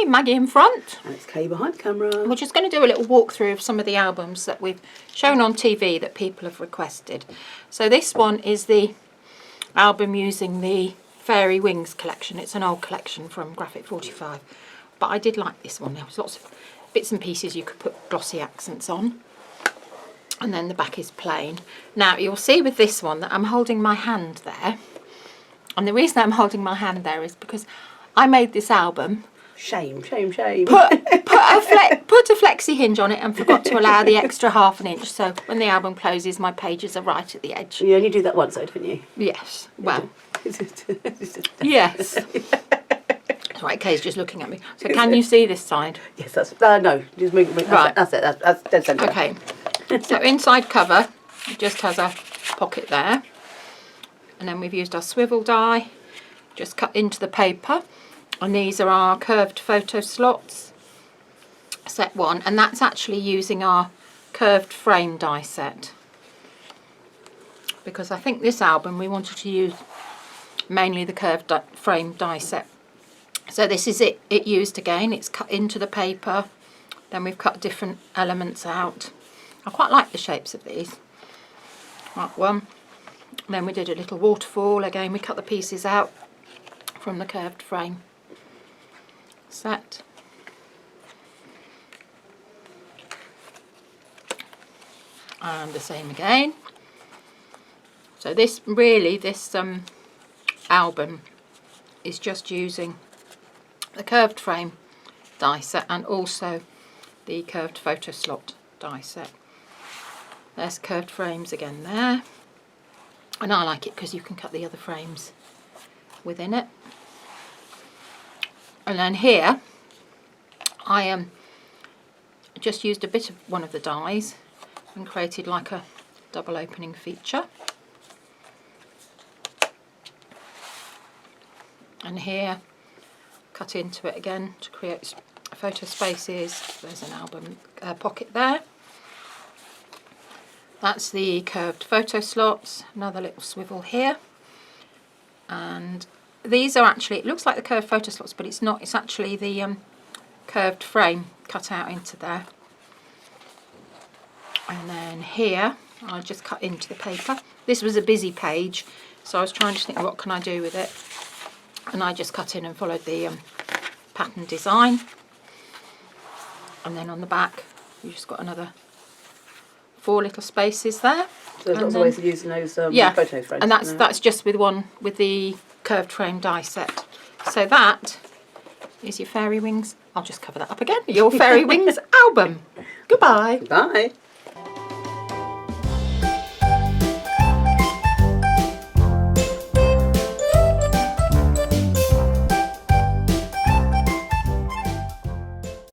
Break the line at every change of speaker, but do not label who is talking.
Hi, Maggie in front.
And it's Kay behind the camera.
We're just going to do a little walkthrough of some of the albums that we've shown on TV that people have requested. So this one is the album using the Fairie Wings collection. It's an old collection from Graphic 45. But I did like this one. There was lots of bits and pieces you could put glossy accents on. And then the back is plain. Now you'll see with this one that I'm holding my hand there. And the reason I'm holding my hand there is because I made this album.
Shame.
Put a flexi hinge on it and forgot to allow the extra ½ inch. So when the album closes, my pages are right at the edge.
You only do that once, though, didn't you?
Yes. Well. Yes. Right, Kay's just looking at me. So can you see this side?
Yes, that's no. Just move.
Right.
That's it. That's dead centre.
Okay. So inside cover just has a pocket there, and then we've used our swivel die, just cut into the paper, and these are our curved photo slots, set 1, and that's actually using our curved frame die set, because I think this album we wanted to use mainly the curved frame die set. So this is it used again. It's cut into the paper, then we've cut different elements out. I quite like the shapes of these. Right, one. Then we did a little waterfall. Again, we cut the pieces out from the curved frame set. And the same again. So this album is just using the curved frame die set and also the curved photo slot die set. There's curved frames again there, and I like it because you can cut the other frames within it. And then here I just used a bit of one of the dies and created like a double opening feature. And here cut into it again to create photo spaces. There's an album pocket there. That's the curved photo slots, another little swivel here. And these are actually, it looks like the curved photo slots, but it's not, it's actually the curved frame cut out into there. And then here, I just cut into the paper. This was a busy page, so I was trying to think, what can I do with it? And I just cut in and followed the pattern design. And then on the back, you just got another 4 little spaces there.
So there's lots of ways of using those photo frames.
And that's just with the curved frame die set. So that is your Fairy Wings. I'll just cover that up again. Your Fairy Wings album. Goodbye.
Bye.